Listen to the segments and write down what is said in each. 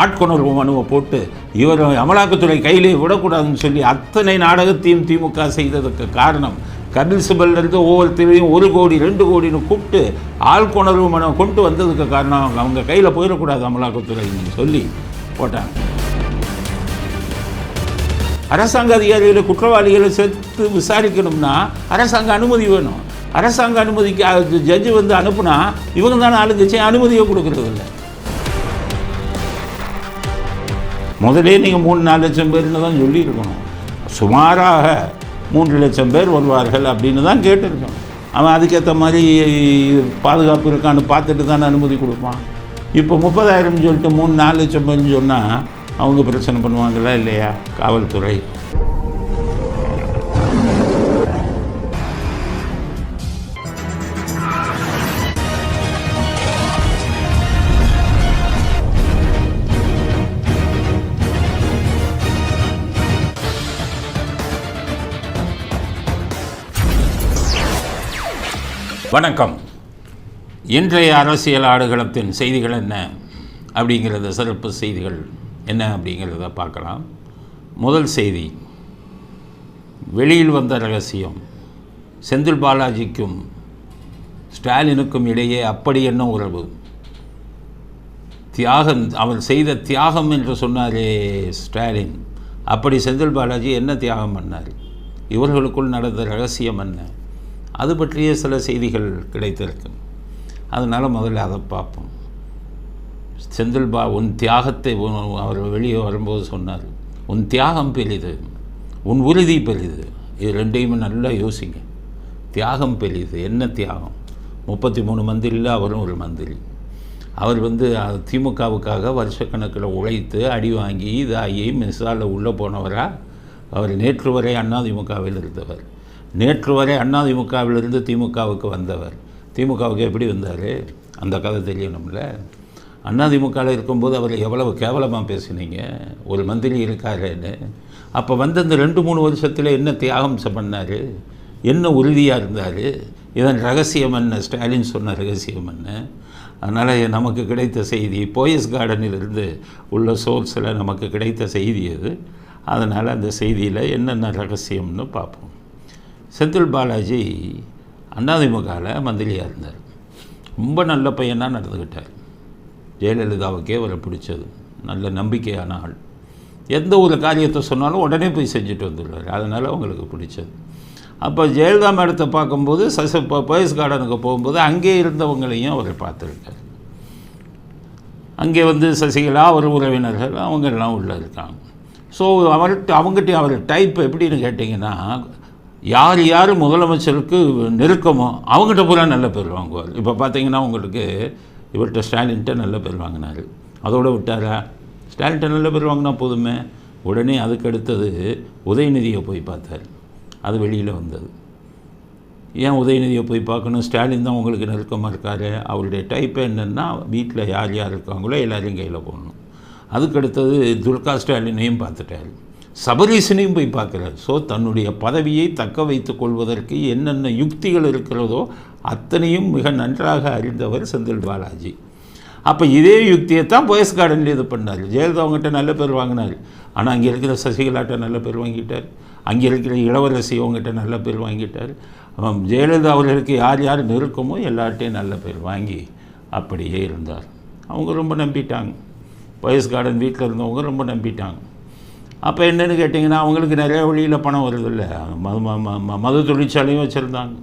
ஆட்கொணர்வு மனுவை போட்டு இவர் அமலாக்கத்துறை கையிலே விடக்கூடாதுன்னு சொல்லி அத்தனை நாடகத்தையும் திமுக செய்ததுக்கு காரணம் கபில் சிபல்லேருந்து ஒவ்வொருத்தரையும் 1 கோடி 2 கோடின்னு கூப்பிட்டு ஆள்கொணர்வு மனுவை கொண்டு வந்ததுக்கு காரணம் அவங்க கையில் போயிடக்கூடாது அமலாக்கத்துறைன்னு சொல்லி போட்டாங்க. அரசாங்க அதிகாரிகளை குற்றவாளிகளை சேர்த்து விசாரிக்கணும்னா அரசாங்க அனுமதி வேணும். அரசாங்க அனுமதிக்கு ஜட்ஜு வந்து அனுப்புனா இவங்க தானே ஆளுங்கட்சி அனுமதியை கொடுக்கறது இல்லை. முதலே நீங்கள் 3-4 லட்சம் பேர்னு தான் சொல்லியிருக்கணும். சுமாராக 3 லட்சம் பேர் வருவார்கள் அப்படின்னு தான் கேட்டிருக்கணும். அவன் அதுக்கேற்ற மாதிரி பாதுகாப்பு இருக்கான்னு பார்த்துட்டு தானே அனுமதி கொடுப்பான். இப்போ 30,000 சொல்லிட்டு 3-4 லட்சம் பேர்னு சொன்னால் அவங்க பிரச்சனை பண்ணுவாங்களா இல்லையா காவல்துறை? வணக்கம். இன்றைய அரசியல் ஆடுகளத்தின் செய்திகள் என்ன அப்படிங்கிறத, சிறப்பு செய்திகள் என்ன அப்படிங்கிறத பார்க்கலாம். முதல் செய்தி, வெளியில் வந்த ரகசியம். செந்தில் பாலாஜிக்கும் ஸ்டாலினுக்கும் இடையே அப்படி என்ன உறவு? தியாகம், அவர் செய்த தியாகம் என்று சொன்னாரே ஸ்டாலின், அப்படி செந்தில் பாலாஜி என்ன தியாகம் பண்ணார்? இவர்களுக்குள் நடந்த ரகசியம் என்ன? அது பற்றிய சில செய்திகள் கிடைத்திருக்கு. அதனால் முதல்ல அதை பார்ப்போம். செந்தில் உன் தியாகத்தை அவர் வெளியே வரும்போது சொன்னார், உன் தியாகம் பெரிது, உன் உறுதி பெரிது. இது ரெண்டையுமே நல்லா யோசிங்க. தியாகம் பெரிது. என்ன தியாகம்? 33 மந்திரியில் அவரும் ஒரு மந்திரி. அவர் திமுகவுக்காக வருஷக்கணக்கில் உழைத்து அடி வாங்கி இதாகி மிசாலில் உள்ளே போனவரா? அவர் நேற்று வரை அதிமுகவில் இருந்தவர். நேற்று வரை அதிமுகவிலிருந்து திமுகவுக்கு வந்தவர். திமுகவுக்கு எப்படி வந்தார்? அந்த கதை தெரியணும்ல. அதிமுகவில் இருக்கும்போது அவர் எவ்வளவு கேவலமாக பேசினீங்க, ஒரு மந்திரி இருக்காருன்னு. அப்போ இந்த 2-3 வருஷத்தில் என்ன தியாகம் பண்ணார்? என்ன உறுதியாக இருந்தார்? இதன் ரகசியம் என்ன? ஸ்டாலின் சொன்ன ரகசியம் என்ன? அதனால் நமக்கு கிடைத்த செய்தி, போயஸ் கார்டனிலிருந்து உள்ள சோர்ஸில் நமக்கு கிடைத்த செய்தி அது. அதனால் அந்த செய்தியில் என்னென்ன ரகசியம்னு பார்ப்போம். செந்தில் பாலாஜி அதிமுகவில் மந்திரியாக இருந்தார். ரொம்ப நல்ல பையனாக நடந்துக்கிட்டார். ஜெயலலிதாவுக்கே அவரை பிடிச்சது. நல்ல நம்பிக்கையான ஆள். எந்த ஒரு காரியத்தை சொன்னாலும் உடனே போய் செஞ்சுட்டு வந்துடுவார். அதனால் அவங்களுக்கு பிடிச்சது. அப்போ ஜெயலலிதா மேடத்தை பார்க்கும்போது போயஸ் கார்டனுக்கு போகும்போது அங்கே இருந்தவங்களையும் அவர் பார்த்துருக்கார். அங்கே சசிகலா, அவர் உறவினர்கள் அவங்கெல்லாம் உள்ளே இருக்காங்க. ஸோ அவங்ககிட்ட அவர் டைப் எப்படின்னு கேட்டிங்கன்னா, யார் யார் முதலமைச்சருக்கு நெருக்கமோ அவங்ககிட்ட பூரா நல்ல பேர் வாங்குவார். இப்போ பார்த்தீங்கன்னா உங்களுக்கு இவர்கிட்ட ஸ்டாலின்கிட்ட நல்ல பேர் வாங்கினார். அதோடு விட்டாரா? ஸ்டாலின்கிட்ட நல்ல பேர் வாங்கினா போதுமே. உடனே அதுக்கு அடுத்தது உதயநிதியை போய் பார்த்தார். அது வெளியில் வந்தது. ஏன் உதயநிதியை போய் பார்க்கணும்? ஸ்டாலின் தான் உங்களுக்கு நெருக்கமாக இருக்கார். அவருடைய டைப்பே என்னென்னா, வீட்டில் யார் யார் இருக்காங்களோ எல்லாரையும் கையில் போடணும். அதுக்கடுத்தது துர்கா ஸ்டாலினையும் பார்த்துட்டார். சபரீசனையும் போய் பார்க்குறார். ஸோ தன்னுடைய பதவியை தக்க வைத்து கொள்வதற்கு என்னென்ன யுக்திகள் இருக்கிறதோ அத்தனையும் மிக நன்றாக அறிந்தவர் செந்தில் பாலாஜி. அப்போ இதே யுக்தியை தான் போயஸ் கார்டனில் இது பண்ணார். ஜெயலலிதா அவங்ககிட்ட நல்ல பேர் வாங்கினார். ஆனால் அங்கே இருக்கிற சசிகலாட்ட நல்ல பேர் வாங்கிட்டார். அங்கே இருக்கிற இளவரசி அவங்ககிட்ட நல்ல பேர் வாங்கிட்டார். ஜெயலலிதா அவர்களுக்கு யார் யார் நெருக்கமோ எல்லார்ட்டையும் நல்ல பேர் வாங்கி அப்படியே இருந்தார். அவங்க ரொம்ப நம்பிட்டாங்க. போயஸ் கார்டன் வீட்டில் இருந்தவங்க ரொம்ப நம்பிட்டாங்க. அப்போ என்னென்னு கேட்டிங்கன்னா, அவங்களுக்கு நிறைய வழியில் பணம் வருதில்ல. மது தொழிற்சாலையும் வச்சுருந்தாங்க.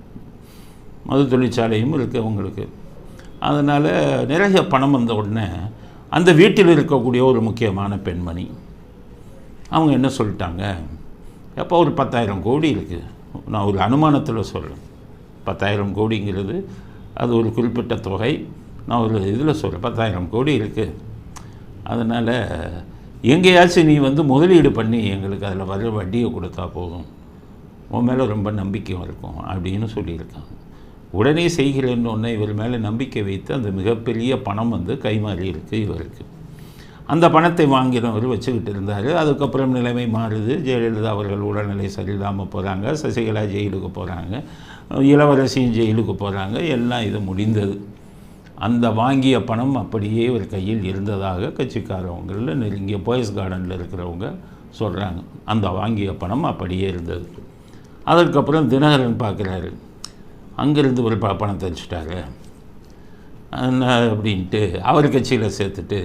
மது தொழிற்சாலையும் இருக்குது அவங்களுக்கு. அதனால் நிறைய பணம் வந்த உடனே அந்த வீட்டில் இருக்கக்கூடிய ஒரு முக்கியமான பெண்மணி அவங்க என்ன சொல்லிட்டாங்க, எப்போ ஒரு 10,000 கோடி இருக்குது. நான் ஒரு அனுமானத்தில் சொல்கிறேன். 10,000 கோடிங்கிறது அது ஒரு குறிப்பிட்ட தொகை. நான் ஒரு இதில் சொல்கிறேன், 10,000 கோடி இருக்குது. அதனால் எங்கேயாச்சும் நீ முதலீடு பண்ணி எங்களுக்கு அதில் வர வட்டியை கொடுத்தா போதும், உன் மேலே ரொம்ப நம்பிக்கை இருக்கும் அப்படின்னு சொல்லியிருக்காங்க. உடனே செய்கிறேன்னு ஒன்று இவர் மேலே நம்பிக்கை வைத்து அந்த மிகப்பெரிய பணம் கைமாறி இருக்குது இவருக்கு. அந்த பணத்தை வாங்கினவர் வச்சுக்கிட்டு இருந்தார். அதுக்கப்புறம் நிலைமை மாறுது. ஜெயலலிதா அவர்கள் உடல்நிலை சரியில்லாமல் போகிறாங்க. சசிகலா ஜெயிலுக்கு போகிறாங்க. இளவரசியும் ஜெயிலுக்கு போகிறாங்க. எல்லாம் இது முடிந்தது. அந்த வாங்கிய பணம் அப்படியே ஒரு கையில் இருந்ததாக கட்சிக்காரவங்களில் நெருங்கிய போயஸ் கார்டனில் இருக்கிறவங்க சொல்கிறாங்க. அந்த வாங்கிய பணம் அப்படியே இருந்தது. அதற்கப்புறம் தினகரன் பார்க்குறாரு, அங்கேருந்து ஒரு பணத்தை வச்சுட்டாரு அப்படின்ட்டு அவர் கட்சியில் சேர்த்துட்டு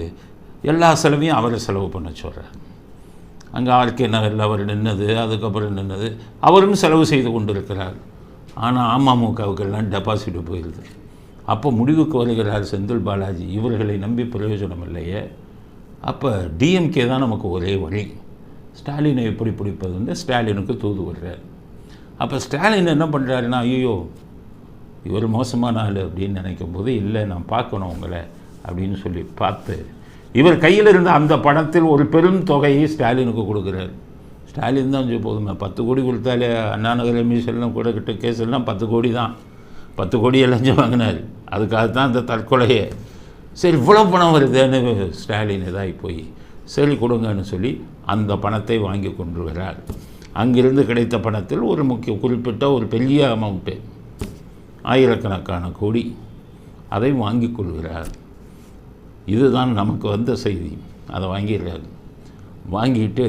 எல்லா செலவையும் அவரை செலவு பண்ண சொல்கிறார். அங்கே ஆர்கே நகரில் அவர் நின்னது, அதுக்கப்புறம் நின்னது, அவரும் செலவு செய்து கொண்டு இருக்கிறார். ஆனால் அமமுகவுக்கெல்லாம் டெபாசிட் போயிடுது. அப்போ முடிவுக்கு வருகிறார் செந்தில் பாலாஜி, இவர்களை நம்பி பிரயோஜனம் இல்லையே, அப்போ டிஎம்கே தான் நமக்கு ஒரே வழி, ஸ்டாலினை எப்படி பிடிப்பதுன்னு ஸ்டாலினுக்கு தூது விடுறார். அப்போ ஸ்டாலின் என்ன பண்ணுறாருன்னா, ஐயோ இவர் மோசமான ஆள் அப்படின்னு நினைக்கும் போது, இல்லை நான் பார்க்கணும் உங்களை அப்படின்னு சொல்லி பார்த்து இவர் கையில் இருந்த அந்த பணத்தில் ஒரு பெரும் தொகையை ஸ்டாலினுக்கு கொடுக்குறாரு. ஸ்டாலின் தான் போதுமே, 10 கோடி கொடுத்தாலே அண்ணாநகர் எம்இசெல்லாம் கூட கிட்ட கேஸ் எல்லாம் 10 கோடி தான், 10 கோடியை லஞ்சம் வாங்கினார். அதுக்காக தான் அந்த தற்கொலையே. சரி இவ்வளோ பணம் வருதுன்னு ஸ்டாலின் இதாகி போய் சரி கொடுங்கன்னு சொல்லி அந்த பணத்தை வாங்கி கொண்டு வரார். அங்கிருந்து கிடைத்த பணத்தில் ஒரு குறிப்பிட்ட ஒரு பெரிய அமௌண்ட்டு, ஆயிரக்கணக்கான கோடி, அதை வாங்கி கொள்கிறார். இதுதான் நமக்கு வந்த செய்தி. அதை வாங்கிடுறாரு. வாங்கிட்டு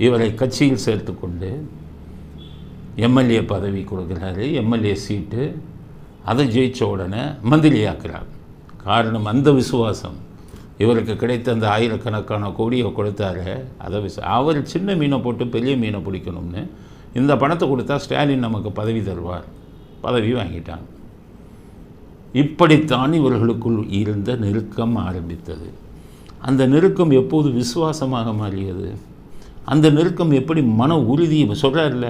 இவரை கட்சியில் சேர்த்து கொண்டு எம்எல்ஏ பதவி கொடுக்குறாரு, எம்எல்ஏ சீட்டு, அதை ஜெயித்த உடனே மந்திரி ஆக்குறார். காரணம் அந்த விசுவாசம். இவருக்கு கிடைத்த அந்த ஆயிரக்கணக்கான கோடியை கொடுத்தாரு, அதை அவர் சின்ன மீனை போட்டு பெரிய மீனை பிடிக்கணும்னு இந்த பணத்தை கொடுத்தா ஸ்டாலின் நமக்கு பதவி தருவார், பதவி வாங்கிட்டாங்க. இப்படித்தான் இவர்களுக்குள் இருந்த நெருக்கம் ஆரம்பித்தது. அந்த நெருக்கம் எப்போது விசுவாசமாக மாறியது? அந்த நெருக்கம் எப்படி மன உறுதி சொல்கிறார்ல,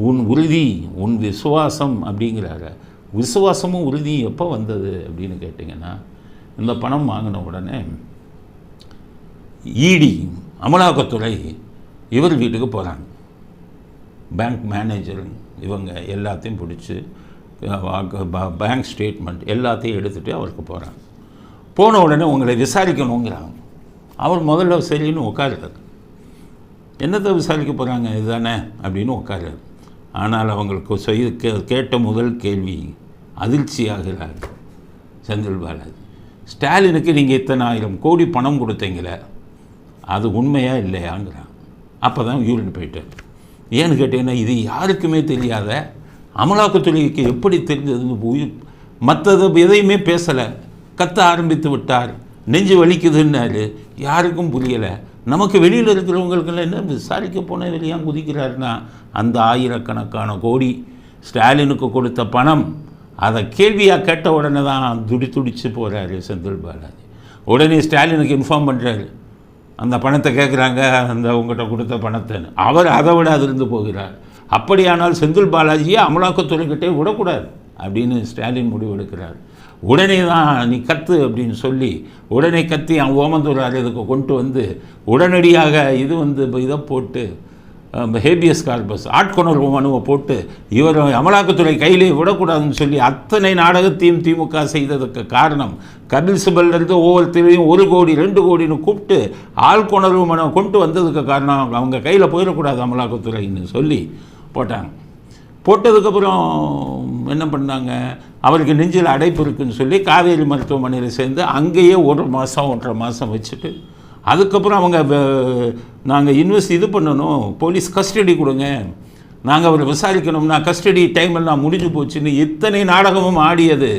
உன் உறுதி உன் விசுவாசம் அப்படிங்கிறாரு. விசுவாசமும் உறுதியும் எப்போ வந்தது அப்படின்னு கேட்டிங்கன்னா, இந்த பணம் வாங்கின உடனே இடி அமலாக்கத்துறை இவர் வீட்டுக்கு போகிறாங்க. பேங்க் மேனேஜர் இவங்க எல்லாத்தையும் பிடிச்சி பேங்க் ஸ்டேட்மெண்ட் எல்லாத்தையும் எடுத்துகிட்டு அவருக்கு போகிறாங்க. போன உடனே உங்களை விசாரிக்கணுங்கிறாங்க. அவர் முதல்ல சரின்னு உட்காருறாரு. என்னத்தை விசாரிக்க போகிறாங்க இதுதானே அப்படின்னு உட்காருறாரு. ஆனால் அவங்களுக்கு கேட்ட முதல் கேள்வி அதிர்ச்சியாகிறார் செந்தில் பாலாஜி. ஸ்டாலினுக்கு நீங்கள் இத்தனை 1000 கோடி பணம் கொடுத்தீங்களே, அது உண்மையா இல்லையாங்கிறாங்க. அப்போ தான் யூரின் போயிட்டார். ஏன்னு கேட்டீங்கன்னா, இது யாருக்குமே தெரியாத அமலாக்கத்துறைக்கு எப்படி தெரிஞ்சதுன்னு போய் மற்றது எதையுமே பேசலை, கத்த ஆரம்பித்து விட்டார். நெஞ்சு வலிக்குதுன்னாரு, யாருக்கும் புரியலை. நமக்கு வெளியில் இருக்கிறவங்களுக்கெல்லாம் என்ன விசாரிக்க போன வெளியாக குதிக்கிறாருன்னா, அந்த ஆயிரக்கணக்கான கோடி ஸ்டாலினுக்கு கொடுத்த பணம், அதை கேள்வியாக கேட்ட உடனே தான் துடிச்சு போகிறாரு செந்தில் பாலாஜி. உடனே ஸ்டாலினுக்கு இன்ஃபார்ம் பண்ணுறாரு, அந்த பணத்தை கேட்குறாங்க, அந்த உங்கள்கிட்ட கொடுத்த பணத்தைன்னு. அவர் அதை விட அதிலிருந்து போகிறார். அப்படியானால் செந்தில் பாலாஜியை அமலாக்கத்துறைக்கிட்டே விடக்கூடாது அப்படின்னு ஸ்டாலின் முடிவெடுக்கிறார். உடனே தான் நீ கத்து அப்படின்னு சொல்லி உடனே கத்தி ஓமந்தூரார் இதுக்கு கொண்டு வந்து உடனடியாக இதை போட்டு ஹேபியஸ் கார்பஸ் ஆட்கொணர்வு மனுவை போட்டு இவர் அமலாக்கத்துறை கையிலே விடக்கூடாதுன்னு சொல்லி அத்தனை நாடகத்தையும் திமுக செய்ததுக்கு காரணம், கபில் சிபல்லேருந்து ஒவ்வொருத்தரையும் 1 கோடி 2 கோடின்னு கூப்பிட்டு ஆள்கொணர்வு மனுவை கொண்டு வந்ததுக்கு காரணம் அவங்க கையில் போயிடக்கூடாது அமலாக்கத்துறைன்னு சொல்லி போட்டாங்க. போட்டதுக்கப்புறம் என்ன பண்ணாங்க, அவருக்கு நெஞ்சில் அடைப்பு இருக்குதுன்னு சொல்லி காவேரி மருத்துவமனையில் சேர்ந்து அங்கேயே 1.5 மாதம் வச்சுட்டு, அதுக்கப்புறம் அவங்க நாங்கள் இது பண்ணணும், போலீஸ் கஸ்டடி கொடுங்க, நாங்கள் அவரை விசாரிக்கணும்னா கஸ்டடி டைம் எல்லாம் முடிஞ்சு போச்சுன்னு இத்தனை நாடகமும் ஆடியது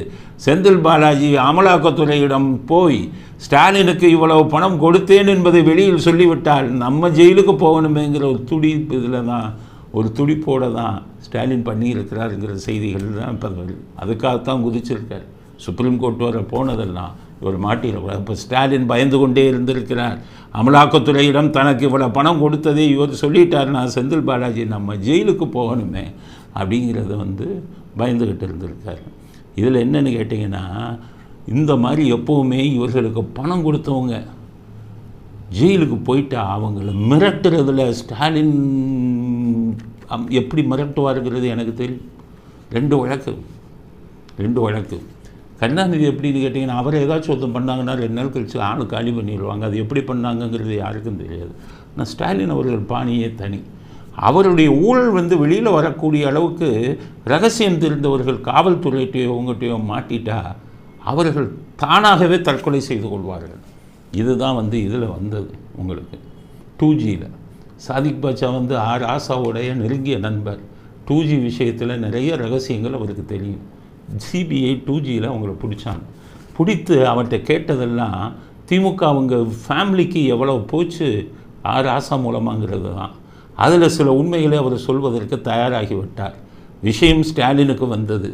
செந்தில் பாலாஜி அமலாக்கத்துறையிடம் போய் ஸ்டாலினுக்கு இவ்வளவு பணம் கொடுத்தேன் என்பதை வெளியில் சொல்லிவிட்டால் நம்ம ஜெயிலுக்கு போகணுமேங்கிற ஒரு இதில் தான், ஒரு துடிப்போடு தான் ஸ்டாலின் பண்ணியிருக்கிறாருங்கிற செய்திகள் தான் இப்போ வருது. அதுக்காகத்தான் குதிச்சிருக்கார். சுப்ரீம் கோர்ட் வர போனதெல்லாம் இவர் மாட்டிடக்கூடாது. இப்போ ஸ்டாலின் பயந்து கொண்டே இருந்திருக்கிறார். அமலாக்கத்துறையிடம் தனக்கு இவ்வளோ பணம் கொடுத்ததே இவர் சொல்லிட்டாருன்னா செந்தில் பாலாஜி நம்ம ஜெயிலுக்கு போகணுமே அப்படிங்கிறத பயந்துக்கிட்டு இருந்திருக்கார். இதில் என்னென்னு கேட்டிங்கன்னா, இந்த மாதிரி எப்போவுமே இவர்களுக்கு பணம் கொடுத்தவங்க ஜெயிலுக்கு போயிட்டா அவங்கள மிரட்டுறதுல ஸ்டாலின் எப்படி மிரட்டுவாருங்கிறது எனக்கு தெரியும். 2 வழக்கு கருணாநிதி எப்படின்னு கேட்டிங்கன்னா, அவரை ஏதாச்சும் ஒருத்தம் பண்ணாங்கன்னா 2 நாள் கழிச்சு ஆள் காலி பண்ணிடுவாங்க. அது எப்படி பண்ணாங்கங்கிறது யாருக்கும் தெரியாது. ஆனால் ஸ்டாலின் அவர்கள் பாணியே தனி. அவருடைய ஊழல் வெளியில் வரக்கூடிய அளவுக்கு ரகசியம் தெரிந்தவர்கள் காவல்துறையிட்டையோ உங்கள்கிட்டையோ மாட்டிட்டா அவர்கள் தானாகவே தற்கொலை செய்து கொள்வார்கள். இதுதான் இதில் வந்தது உங்களுக்கு 2Gயில். சாதிக் பாட்சா ஆசாவுடைய நெருங்கிய நண்பர். 2G விஷயத்தில் நிறைய ரகசியங்கள் அவருக்கு தெரியும். சிபிஐ 2Gயில் அவங்கள பிடிச்சாங்க. பிடித்து அவர்கிட்ட கேட்டதெல்லாம் திமுக அவங்க ஃபேமிலிக்கு எவ்வளோ போச்சு ஆசா மூலமாங்கிறது தான். அதில் சில உண்மைகளை அவர் சொல்வதற்கு தயாராகிவிட்டார். விஷயம் ஸ்டாலினுக்கு வந்தது.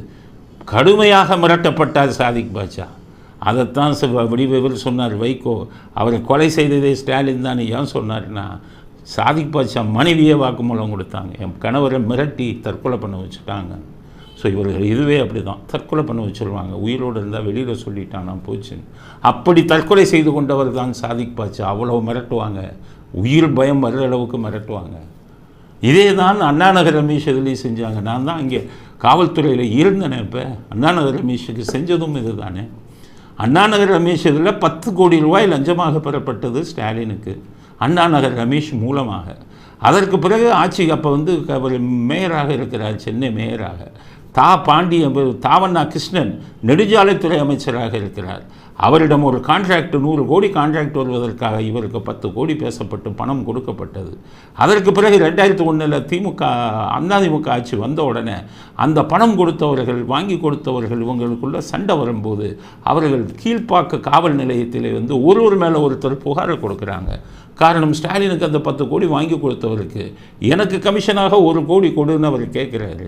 கடுமையாக மிரட்டப்பட்டார் சாதிக் பாட்சா. அதைத்தான் வடிவேல் சொன்னார், வைகோ அவரை கொலை செய்ததே ஸ்டாலின் தான் ஏன் சொன்னார்னா, சாதிக் பாட்சா மனைவியே வாக்குமூலம் கொடுத்தாங்க, என் கணவரை மிரட்டி தற்கொலை பண்ண வச்சுட்டாங்க. ஸோ இவர்கள் இதுவே அப்படி தான் தற்கொலை பண்ண வச்சுருவாங்க. உயிரோடு இருந்தால் வெளியில் சொல்லிட்டானா போச்சு. அப்படி தற்கொலை செய்து கொண்டவர் தான் சாதிக் பாட்சா. அவ்வளோ மிரட்டுவாங்க, உயிர் பயம் வர்ற அளவுக்கு மிரட்டுவாங்க. இதே தான் அண்ணாநகர் ரமேஷ் இதுலேயும் செஞ்சாங்க. நான் தான் இங்கே காவல்துறையில் இருந்தேனே. இப்போ அண்ணாநகர் ரமேஷுக்கு செஞ்சதும் இது தானே. அண்ணாநகர் ரமேஷ் இதில் 10 கோடி ரூபாய் லஞ்சமாக பெறப்பட்டது ஸ்டாலினுக்கு, அண்ணாநகர் ரமேஷ் மூலமாக. அதற்கு பிறகு ஆட்சி அப்போ அவர் மேயராக இருக்கிறார், சென்னை மேயராக. தாவண்ணா கிருஷ்ணன் நெடுஞ்சாலைத்துறை அமைச்சராக இருக்கிறார். அவரிடம் ஒரு கான்ட்ராக்ட் 100 கோடி கான்ட்ராக்ட் வருவதற்காக இவருக்கு 10 கோடி பேசப்பட்டு பணம் கொடுக்கப்பட்டது. அதற்கு பிறகு 2001 அதிமுக ஆட்சி வந்த உடனே அந்த பணம் கொடுத்தவர்கள் வாங்கி கொடுத்தவர்கள் இவங்களுக்குள்ள சண்டை வரும்போது அவர்கள் கீழ்ப்பாக்க காவல் நிலையத்தில் ஒருவர் மேலே ஒருத்தர் புகாரை கொடுக்குறாங்க. காரணம், ஸ்டாலினுக்கு அந்த 10 கோடி வாங்கி கொடுத்தவருக்கு எனக்கு கமிஷனாக 1 கோடி கொடுன்னு அவர் கேட்குறாரு.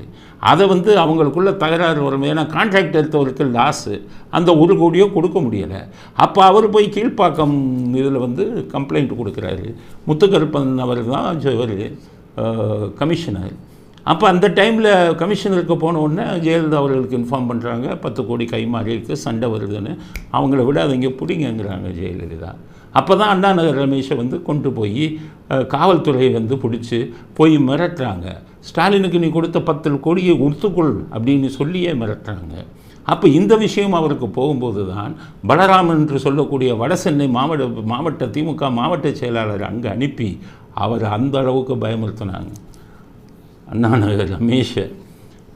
அதை அவங்களுக்குள்ள தகராறு வரும். ஏன்னா கான்ட்ராக்ட் எடுத்தவருக்கு லாஸு, அந்த 1 கோடியோ கொடுக்க முடியலை. அப்போ அவர் போய் கீழ்ப்பாக்கம் இதில் கம்ப்ளைண்ட் கொடுக்குறாரு. முத்துக்கருப்பன் அவர் தான் கமிஷனர். அப்போ அந்த டைமில் கமிஷனருக்கு போன உடனே ஜெயலலிதா அவர்களுக்கு இன்ஃபார்ம் பண்ணுறாங்க, 10 கோடி கைமாறி இருக்குது, சண்டை வருதுன்னு. அவங்கள விட அதை இங்கே பிடிங்கிறாங்க ஜெயலலிதா. அப்போ தான் அண்ணாநகர் ரமேஷை கொண்டு போய் காவல்துறையை பிடிச்சி போய் மிரட்டுறாங்க. ஸ்டாலினுக்கு நீ கொடுத்த 10 கோடியை ஒத்துக்கொள் அப்படின்னு சொல்லியே மிரட்டுறாங்க. அப்போ இந்த விஷயம் அவருக்கு போகும்போது தான் பலராமன் என்று சொல்லக்கூடிய வடசென்னை மாவட்ட திமுக மாவட்ட செயலாளர் அங்கே அனுப்பி அவர் அந்த அளவுக்கு பயமுறுத்தினாங்க அண்ணாநகர் ரமேஷை.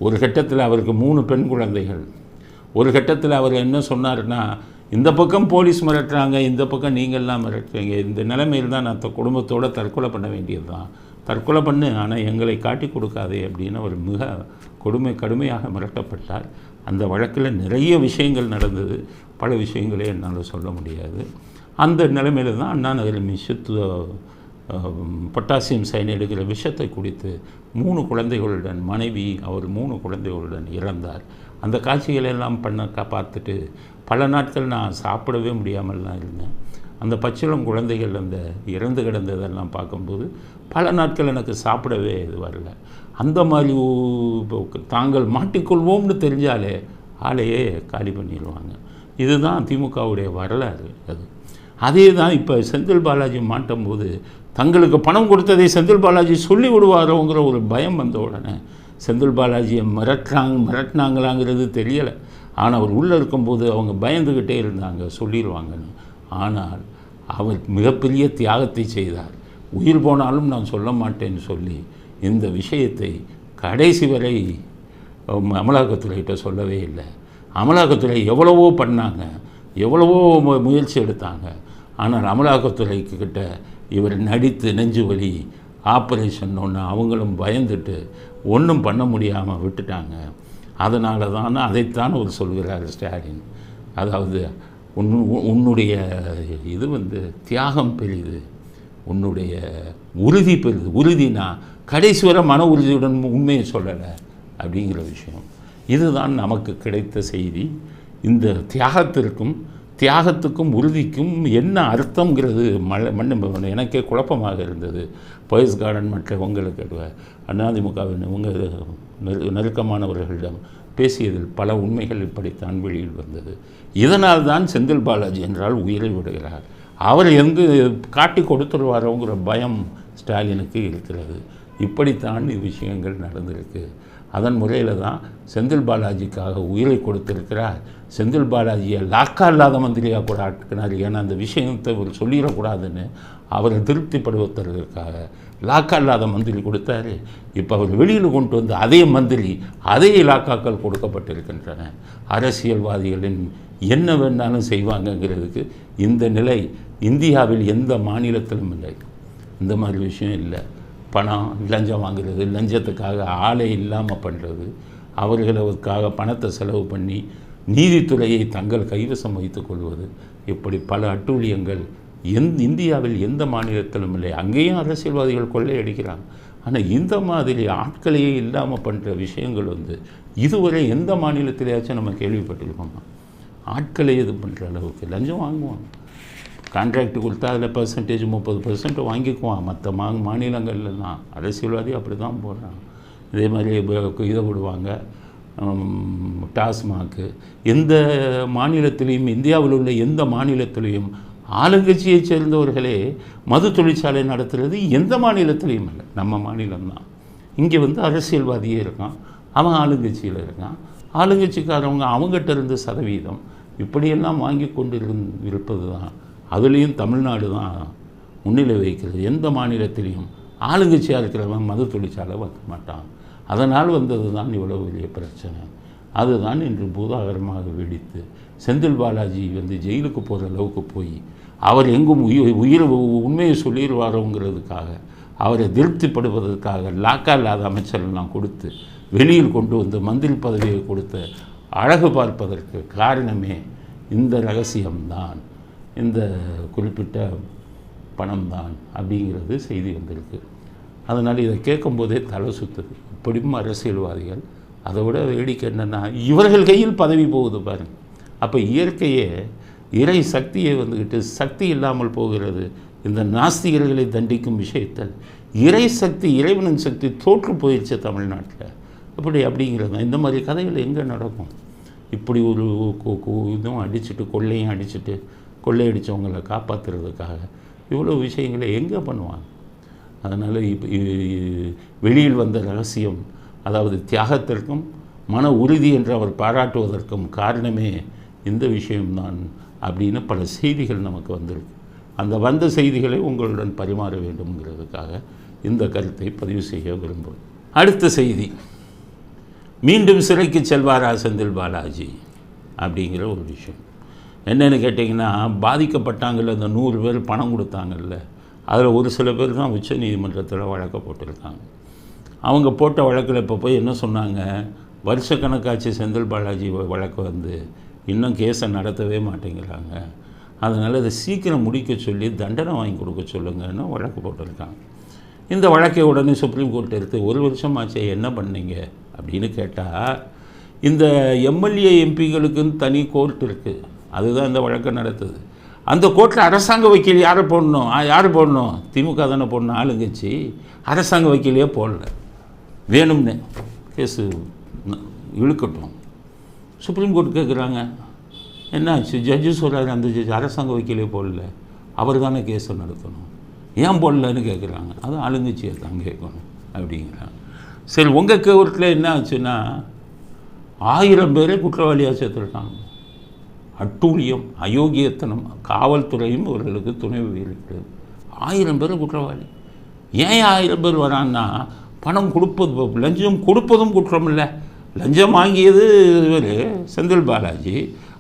ஒரு கட்டத்தில் அவருக்கு 3 பெண் குழந்தைகள். ஒரு கட்டத்தில் அவர் என்ன சொன்னார்னா, இந்த பக்கம் போலீஸ் மிரட்டுறாங்க, இந்த பக்கம் நீங்கள்லாம் மிரட்டுறீங்க, இந்த நிலைமையில் தான் நான் குடும்பத்தோடு தற்கொலை பண்ண வேண்டியது தான், தற்கொலை பண்ணு, ஆனால் எங்களை காட்டி கொடுக்காதே அப்படின்னு அவர் மிக கடுமையாக மிரட்டப்பட்டார். அந்த வழக்கில் நிறைய விஷயங்கள் நடந்தது, பல விஷயங்களே என்னால் சொல்ல முடியாது. அந்த நிலைமையில் தான் அண்ணாநகர் ரமேஷ் பொட்டாசியம் சயனைடுகிற விஷத்தை குடித்து 3 குழந்தைகளுடன் மனைவி அவர் 3 குழந்தைகளுடன் இறந்தார். அந்த காட்சிகளெல்லாம் பார்த்துட்டு பல நாட்கள் நான் சாப்பிடவே முடியாமல்லாம் இருந்தேன். அந்த பச்சிளம் குழந்தைகள் அந்த இறந்து கிடந்ததெல்லாம் பார்க்கும்போது பல நாட்கள் எனக்கு சாப்பிடவே இது வரல. அந்த மாதிரி தாங்கள் மாட்டிக்கொள்வோம்னு தெரிஞ்சாலே ஆளையே காலி பண்ணிடுவாங்க. இதுதான் திமுகவுடைய வரலாறு. அதே தான் இப்போ செந்தில் பாலாஜி மாட்டும் போது தங்களுக்கு பணம் கொடுத்ததை செந்தில் பாலாஜி சொல்லி விடுவாரோங்கிற ஒரு பயம் வந்த உடனே செந்தில் பாலாஜியை மிரட்டினாங்களாங்கிறது தெரியலை. ஆனால் அவர் உள்ளே இருக்கும்போது அவங்க பயந்துக்கிட்டே இருந்தாங்க சொல்லிடுவாங்கன்னு. ஆனால் அவர் மிகப்பெரிய தியாகத்தை செய்தார். உயிர் போனாலும் நான் சொல்ல மாட்டேன்னு சொல்லி இந்த விஷயத்தை கடைசி வரை அமலாக்கத்துறைகிட்ட சொல்லவே இல்லை. அமலாக்கத்துறை எவ்வளவோ பண்ணாங்க, எவ்வளவோ முயற்சி எடுத்தாங்க. ஆனால் அமலாக்கத்துறைக்கிட்ட இவர் நடித்து நெஞ்சு வலி ஆப்ரேஷன் ஒன்று அவங்களும் பயந்துட்டு ஒன்றும் பண்ண முடியாமல் விட்டுட்டாங்க. அதனால தான் அதைத்தான் அவர் சொல்கிறார் ஸ்டாலின். அதாவது உன்னுடைய இது தியாகம் பெரிது, உன்னுடைய உறுதி பெரிது. உறுதினா கடைசி வரை மன உறுதியுடன் உண்மையை சொல்லலை அப்படிங்கிற விஷயம். இதுதான் நமக்கு கிடைத்த செய்தி. இந்த தியாகத்துக்கும் உறுதிக்கும் என்ன அர்த்தங்கிறது எனக்கே குழப்பமாக இருந்தது. போயஸ் கார்டன் மற்ற உங்களுக்கு அதிமுகவின் நெருக்கமானவர்களிடம் பேசியதில் பல உண்மைகள் இப்படித்தான் வெளியில் வந்தது. இதனால் தான் செந்தில் பாலாஜி என்றால் உயிரை விடுகிறார். அவர் எங்கு காட்டி கொடுத்துருவாரோங்கிற பயம் ஸ்டாலினுக்கு இருக்கிறது. இப்படித்தான் விஷயங்கள் நடந்திருக்கு. அதன் முறையில் தான் செந்தில் பாலாஜிக்காக உயிரை கொடுத்திருக்கிறார். செந்தில் பாலாஜியை லாக்கா இல்லாத மந்திரியாக கூட ஆட்டுக்கினார். ஏன்னா அந்த விஷயத்தை அவர் சொல்லிடக்கூடாதுன்னு அவரை திருப்திப்படுத்துவதற்காக லாக்கா இல்லாத மந்திரி கொடுத்தாரு. இப்போ அவர் வெளியில் கொண்டு அதே மந்திரி அதே இலாக்காக்கள் கொடுக்கப்பட்டிருக்கின்றன. அரசியல்வாதிகளின் என்ன வேணாலும் செய்வாங்கங்கிறதுக்கு இந்த நிலை இந்தியாவில் எந்த மாநிலத்திலும் இல்லை. இந்த மாதிரி விஷயம் இல்லை. பணம் லஞ்சம் வாங்குறது, லஞ்சத்துக்காக ஆளே இல்லாமல் பண்ணுறது, அவர்களுக்காக பணத்தை செலவு பண்ணி நீதித்துறையை தங்கள் கைவசம் வைத்துக் கொள்வது, இப்படி பல அட்டூழியங்கள் இந்தியாவில் எந்த மாநிலத்திலும் இல்லை. அங்கேயும் அரசியல்வாதிகள் கொள்ளையடிக்கிறாங்க. ஆனால் இந்த மாதிரி ஆட்களையே இல்லாமல் பண்ணுற விஷயங்கள் இதுவரை எந்த மாநிலத்திலேயாச்சும் நம்ம கேள்விப்பட்டிருக்கோமா? ஆட்களை இது பண்ணுற அளவுக்கு லஞ்சம் வாங்குவாங்க. கான்ட்ராக்ட் கொடுத்தா அதில் பர்சன்டேஜ் 30% வாங்கிக்குவான். மற்ற மாநிலங்கள்லாம் அரசியல்வாதி அப்படி தான் போடுறாங்க. இதே மாதிரி இதை விடுவாங்க, டாஸ்மாக்கு. எந்த மாநிலத்திலையும், இந்தியாவில் உள்ள எந்த மாநிலத்திலையும் ஆளுங்கட்சியை சேர்ந்தவர்களே மது தொழிற்சாலை நடத்துகிறது எந்த மாநிலத்திலையும் இல்லை. நம்ம மாநிலம்தான். இங்கே அரசியல்வாதியே இருக்கான், அவன் ஆளுங்கட்சியில் இருக்கான். ஆளுங்கட்சிக்காரவங்க அவங்ககிட்ட இருந்து சதவீதம் இப்படியெல்லாம் வாங்கி கொண்டு இருப்பது தான். அதுலேயும் தமிழ்நாடு தான் முன்னிலை வைக்கிறது. எந்த மாநிலத்திலையும் ஆளுங்கட்சியாக இருக்கிறவன் மது தொழிற்சாலை வைக்க மாட்டான். அதனால் வந்தது தான் இவ்வளோ பெரிய பிரச்சனை. அதுதான் இன்று பூதாகரமாக வெடித்து செந்தில் பாலாஜி ஜெயிலுக்கு போகிற அளவுக்கு போய் அவர் எங்கும் உயிர் உண்மையை சொல்லிடுவாரோங்கிறதுக்காக, அவரை திருப்திப்படுவதற்காக லாக்கா இல்லாத அமைச்சரெல்லாம் கொடுத்து வெளியில் கொண்டு மந்திரி பதவியை கொடுத்து அழகு பார்ப்பதற்கு காரணமே இந்த ரகசியம்தான், இந்த குறிப்பிட்ட பணம்தான் அப்படிங்கிறது செய்தி வந்திருக்கு. அதனால் இதை கேட்கும்போதே தலை சுற்றுது. இப்படியும் அரசியல்வாதிகள். அதை விட வேடிக்கை என்னென்னா, இவர்கள் கையில் பதவி போகுது பாருங்கள். அப்போ இயற்கையே இறை சக்தியை சக்தி இல்லாமல் போகிறது. இந்த நாஸ்திகர்களை தண்டிக்கும் விஷயத்தில் இறை சக்தி, இறைவனின் சக்தி தோற்று போயிடுச்சு தமிழ்நாட்டில். அப்படிங்கிறது இந்த மாதிரி கதைகள் எங்கே நடக்கும்? இப்படி ஒரு இதுவும் அடிச்சுட்டு, கொள்ளையும் அடிச்சுட்டு, கொள்ளையடித்தவங்களை காப்பாற்றுறதுக்காக இவ்வளோ விஷயங்களை எங்கே பண்ணுவாங்க? அதனால் வெளியில் வந்த ரகசியம், அதாவது தியாகத்திற்கும் மன உறுதி என்று அவர் பாராட்டுவதற்கும் காரணமே இந்த விஷயம்தான் அப்படின்னு பல செய்திகள் நமக்கு வந்திருக்கு. அந்த வந்த செய்திகளை உங்களுடன் பரிமாற வேண்டும்ங்கிறதுக்காக இந்த கருத்தை பதிவு செய்ய விரும்புகிறேன். அடுத்த செய்தி, மீண்டும் சிறைக்கு செல்வாரா செந்தில் பாலாஜி அப்படிங்கிற ஒரு விஷயம். என்னென்னு கேட்டிங்கன்னா, பாதிக்கப்பட்டாங்கல்ல, அந்த 100 பேர் பணம் கொடுத்தாங்கல்ல, அதில் ஒரு சில பேர் தான் உச்ச நீதிமன்றத்தில் வழக்க போட்டிருக்காங்க. அவங்க போட்ட வழக்கில் இப்போ போய் என்ன சொன்னாங்க, வருஷக்கணக்காட்சி செந்தில் பாலாஜி வழக்கு இன்னும் கேஸை நடத்தவே மாட்டேங்கிறாங்க, அதனால் அதை சீக்கிரம் முடிக்க சொல்லி தண்டனை வாங்கி கொடுக்க சொல்லுங்கன்னு வழக்கு போட்டிருக்காங்க. இந்த வழக்கை உடனே சுப்ரீம் கோர்ட் எடுத்து 1 வருஷமாச்சே என்ன பண்ணீங்க அப்படின்னு கேட்டால், இந்த எம்எல்ஏ எம்பிகளுக்குன்னு தனி கோர்ட் இருக்குது, அதுதான் இந்த வழக்கை நடத்துது. அந்த கோர்ட்டில் அரசாங்க வக்கீல் யார் போடணும்? திமுக தானே போடணும், ஆளுங்கட்சி. அரசாங்க வக்கீலையே போடல, வேணும்னு கேஸு இழுக்கட்டும். சுப்ரீம் கோர்ட் கேட்குறாங்க, என்னாச்சு? ஜட்ஜு சொல்கிறாரு, அந்த ஜட்ஜ் அரசாங்க வக்கீலே போடல, அவர் தானே கேஸை நடத்தணும், ஏன் போடலன்னு கேட்குறாங்க. அது ஆளுங்கட்சியை தான் கேட்கணும் அப்படிங்கிறாங்க. சரி, உங்கள் கோர்ட்டில் என்ன ஆச்சுன்னா 1000 பேரை குற்றவாளியாக சேர்த்துருக்காங்க. அட்டூழியம், அயோக்கியத்தனம், காவல்துறையும் இவர்களுக்கு துணை இருக்கிறது. 1000 பேர் குற்றவாளி. ஏன் 1000 பேர் வரான்னா, பணம் கொடுப்பது, லஞ்சம் கொடுப்பதும் குற்றம் இல்லை. லஞ்சம் வாங்கியது இவர் செந்தில் பாலாஜி,